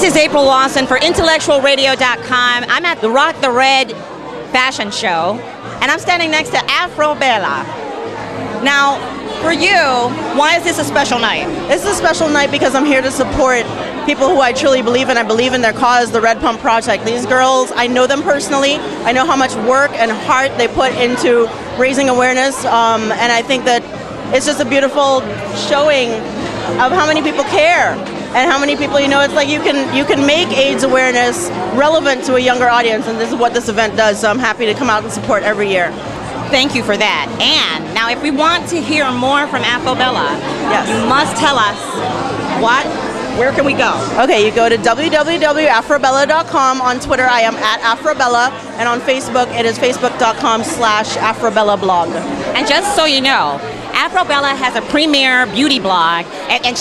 is April Lawson for intellectualradio.com. I'm at the Rock the Red fashion show, and I'm standing next to Afro Bella. Now, for you, why is this a special night? This is a special night because I'm here to support people who I truly believe in. I believe in their cause, the Red Pump Project. These girls, I know them personally. I know how much work and heart they put into raising awareness, and I think that it's just a beautiful showing of how many people care and how many people, it's like you can make AIDS awareness relevant to a younger audience, and this is what this event does, so I'm happy to come out and support every year. Thank you for that. And now if we want to hear more from Afro Bella, yes, you must tell us where can we go? Okay, you go to www.afrobella.com. On Twitter, I am at Afrobella, and on Facebook, it is facebook.com/AfroBellaBlog. And just so you know, Afro Bella has a premier beauty blog, and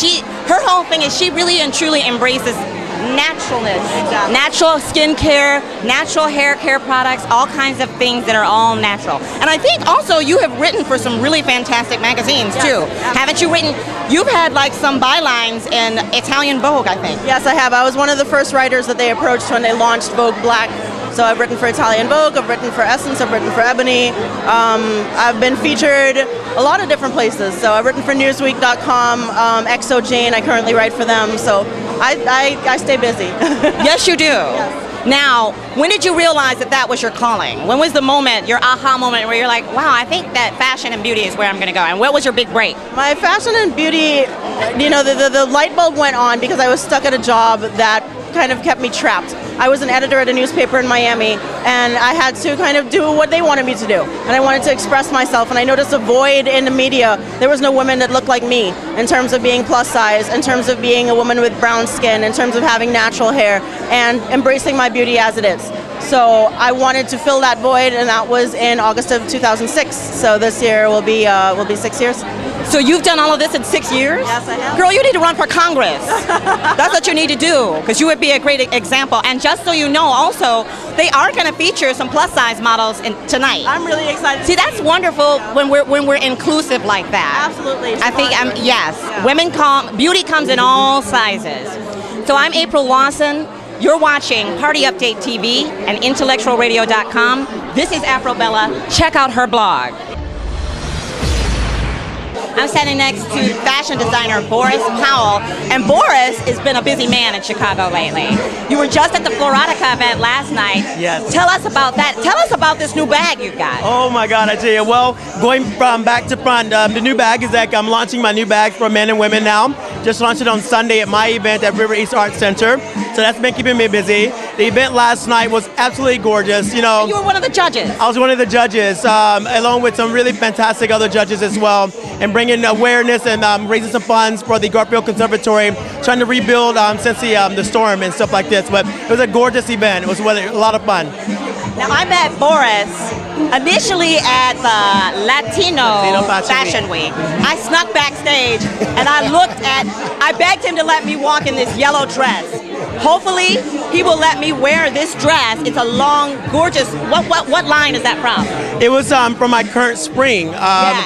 her whole thing is she really and truly embraces naturalness, exactly. Natural skincare, natural hair care products, all kinds of things that are all natural. And I think also you have written for some really fantastic magazines too. Absolutely. Haven't you written? You've had like some bylines in Italian Vogue, I think. Yes, I have. I was one of the first writers that they approached when they launched Vogue Black. So I've written for Italian Vogue, I've written for Essence, I've written for Ebony. I've been featured a lot of different places. So I've written for Newsweek.com, Exo Jane, I currently write for them. So I stay busy. Yes, you do. Yes. Now, when did you realize that was your calling? When was the moment, your aha moment, where you're like, wow, I think that fashion and beauty is where I'm going to go? And what was your big break? My fashion and beauty, the light bulb went on because I was stuck at a job that kind of kept me trapped. I was an editor at a newspaper in Miami, and I had to kind of do what they wanted me to do. And I wanted to express myself, and I noticed a void in the media. There was no women that looked like me in terms of being plus size, in terms of being a woman with brown skin, in terms of having natural hair, and embracing my beauty as it is. So I wanted to fill that void, and that was in August of 2006. So this year will be 6 years. So you've done all of this in 6 years? Yes, I have. Girl, you need to run for Congress. That's what you need to do, because you would be a great example. And just so you know, also, they are going to feature some plus-size models tonight. I'm really excited. See, that's wonderful when we're inclusive like that. Absolutely. I think, yes. Yeah. Beauty comes in all sizes. So I'm April Lawson. You're watching Party Update TV and intellectualradio.com. This is Afro Bella. Check out her blog. I'm standing next to fashion designer Boris Powell, and Boris has been a busy man in Chicago lately. You were just at the Floratica event last night. Yes. Tell us about that. Tell us about this new bag you've got. Oh my God, I tell you. Well, going from back to front, the new bag is that I'm launching my new bags for men and women now. Just launched it on Sunday at my event at River East Arts Center. So that's been keeping me busy. The event last night was absolutely gorgeous. And you were one of the judges. I was one of the judges, along with some really fantastic other judges as well, and bringing awareness and raising some funds for the Garfield Conservatory, trying to rebuild since the storm and stuff like this. But it was a gorgeous event. It was a lot of fun. Now, I met Boris initially at the Latino Fashion Week. I snuck backstage and I begged him to let me walk in this yellow dress. Hopefully, he will let me wear this dress. It's a long, gorgeous, what line is that from? It was from my current spring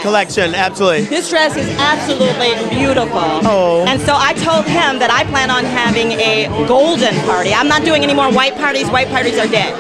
collection, absolutely. This dress is absolutely beautiful. Oh. And so I told him that I plan on having a golden party. I'm not doing any more white parties. White parties are dead.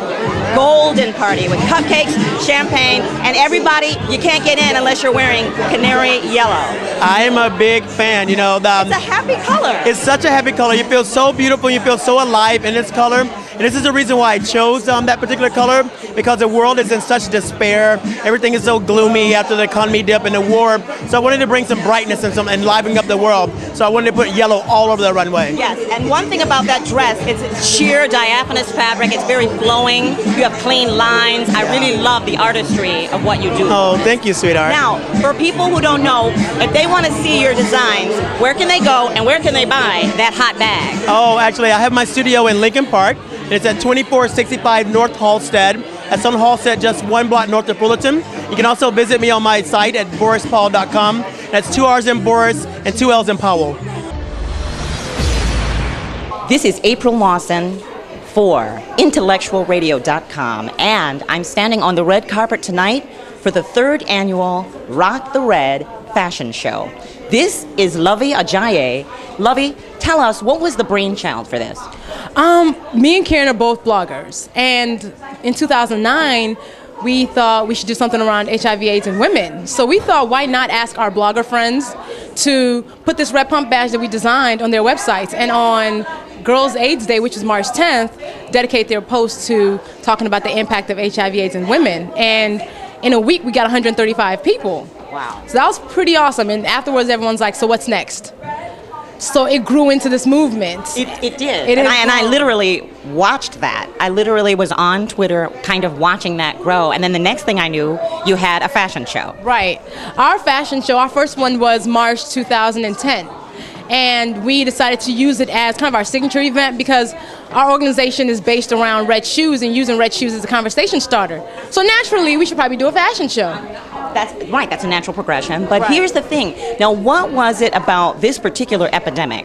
Golden party with cupcakes, champagne, and everybody, you can't get in unless you're wearing canary yellow. I am a big fan, it's a happy color. It's such a happy color. You feel so beautiful, you feel so alive in this color. And this is the reason why I chose that particular color, because the world is in such despair. Everything is so gloomy after the economy dip and the war. So I wanted to bring some brightness and liven up the world. So I wanted to put yellow all over the runway. Yes, and one thing about that dress, it's sheer diaphanous fabric. It's very flowing. You have clean lines. I really love the artistry of what you do. Oh, thank you, sweetheart. Now, for people who don't know, if they want to see your designs, where can they go and where can they buy that hot bag? Oh, actually, I have my studio in Lincoln Park. It's at 2465 North Halstead. That's on Halstead, just 1 block north of Fullerton. You can also visit me on my site at borispowell.com. That's 2 R's in Boris and 2 L's in Powell. This is April Lawson for intellectualradio.com, and I'm standing on the red carpet tonight for the 3rd annual Rock the Red fashion show. This is Lovey Ajayi. Lovey, tell us, what was the brainchild for this? Me and Karen are both bloggers, and in 2009, we thought we should do something around HIV/AIDS in women. So we thought, why not ask our blogger friends to put this Red Pump badge that we designed on their websites, and on Girls AIDS Day, which is March 10th, dedicate their post to talking about the impact of HIV/AIDS in women. And in a week, we got 135 people. Wow. So that was pretty awesome. And afterwards, everyone's like, so what's next? So it grew into this movement. It did. And I literally watched that. I literally was on Twitter kind of watching that grow. And then the next thing I knew, you had a fashion show. Right. Our fashion show, our first one was March 2010. And we decided to use it as kind of our signature event because our organization is based around red shoes and using red shoes as a conversation starter. So naturally, we should probably do a fashion show. That's right, that's a natural progression. But Right. here's the thing. Now, what was it about this particular epidemic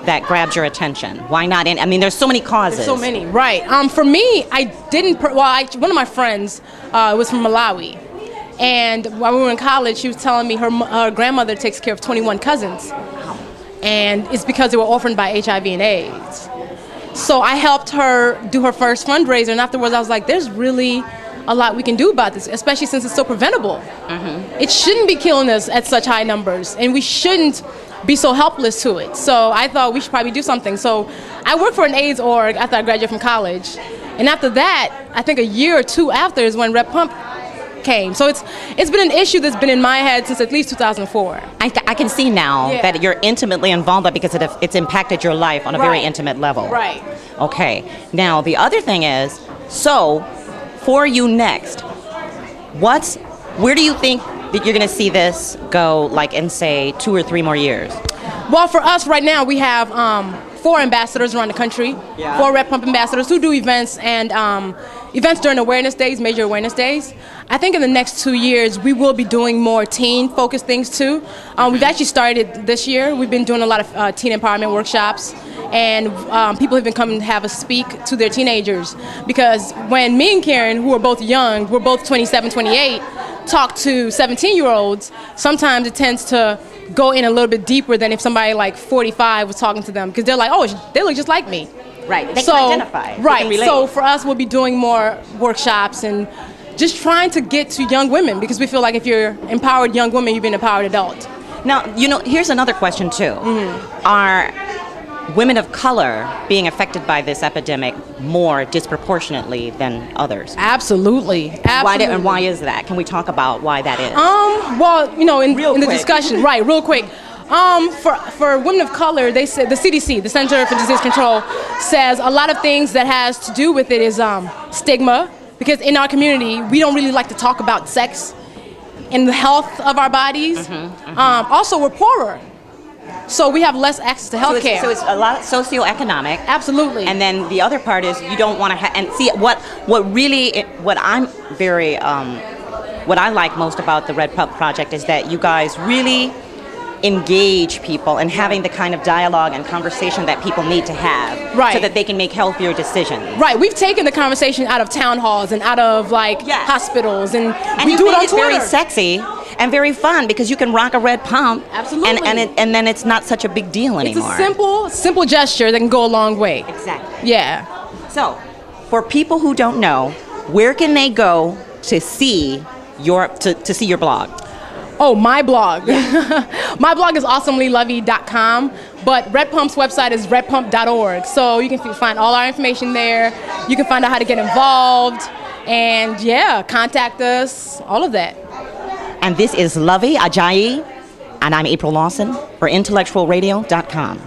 that grabbed your attention? Why not? I mean, there's so many causes. So many, right. For me, I didn't, one of my friends was from Malawi. And while we were in college, she was telling me her grandmother takes care of 21 cousins. And it's because they were orphaned by HIV and AIDS. So I helped her do her first fundraiser, and afterwards I was like, there's really a lot we can do about this, especially since it's so preventable. It shouldn't be killing us at such high numbers, and we shouldn't be so helpless to it. So I thought we should probably do something. So I worked for an AIDS org after I graduated from college. And after that, I think a year or two after is when Red Pump came. So it's been an issue that's been in my head since at least 2004. I can see now that you're intimately involved because it's impacted your life on a very intimate level. Right. Okay. Now, the other thing is, so for you next, where do you think that you're going to see this go, like in, say, 2 or 3 more years? Well, for us right now, we have 4 ambassadors around the country, 4 Red Pump ambassadors who do events and events during awareness days, major awareness days. I think in the next 2 years, we will be doing more teen-focused things too. We've actually started this year. We've been doing a lot of teen empowerment workshops, and people have been coming to have us speak to their teenagers. Because when me and Karen, who are both young, we're both 27, 28, talk to 17-year-olds, sometimes it tends to go in a little bit deeper than if somebody like 45 was talking to them, because they're like, oh, they look just like me. Right, they can identify. They Right, can relate. so for us, we'll be doing more workshops and just trying to get to young women, because we feel like if you're empowered young women, you've been an empowered adult. Now, here's another question too. Are women of color being affected by this epidemic more disproportionately than others? Absolutely. And why is that? Can we talk about why that is? Well, in the quick. discussion, right, real quick. For women of color, they said the CDC, the Center for Disease Control, says a lot of things that has to do with it is stigma, because in our community, we don't really like to talk about sex and the health of our bodies. Also, we're poorer, so we have less access to health care. So it's a lot socioeconomic. Absolutely. And then the other part is you don't want to and see what I like most about the Red Pump Project is that you guys really engage people and having the kind of dialogue and conversation that people need to have, so that they can make healthier decisions. Right, we've taken the conversation out of town halls and out of hospitals, and we you do it made on it Twitter. very sexy and very fun because you can rock a red pump. Absolutely. And then it's not such a big deal anymore. It's a simple gesture that can go a long way. Exactly. Yeah. So, for people who don't know, where can they go to see your blog? Oh, my blog. My blog is awesomelylovey.com, but Red Pump's website is redpump.org. So you can find all our information there. You can find out how to get involved, and contact us, all of that. And this is Lovey Ajayi, and I'm April Lawson for intellectualradio.com.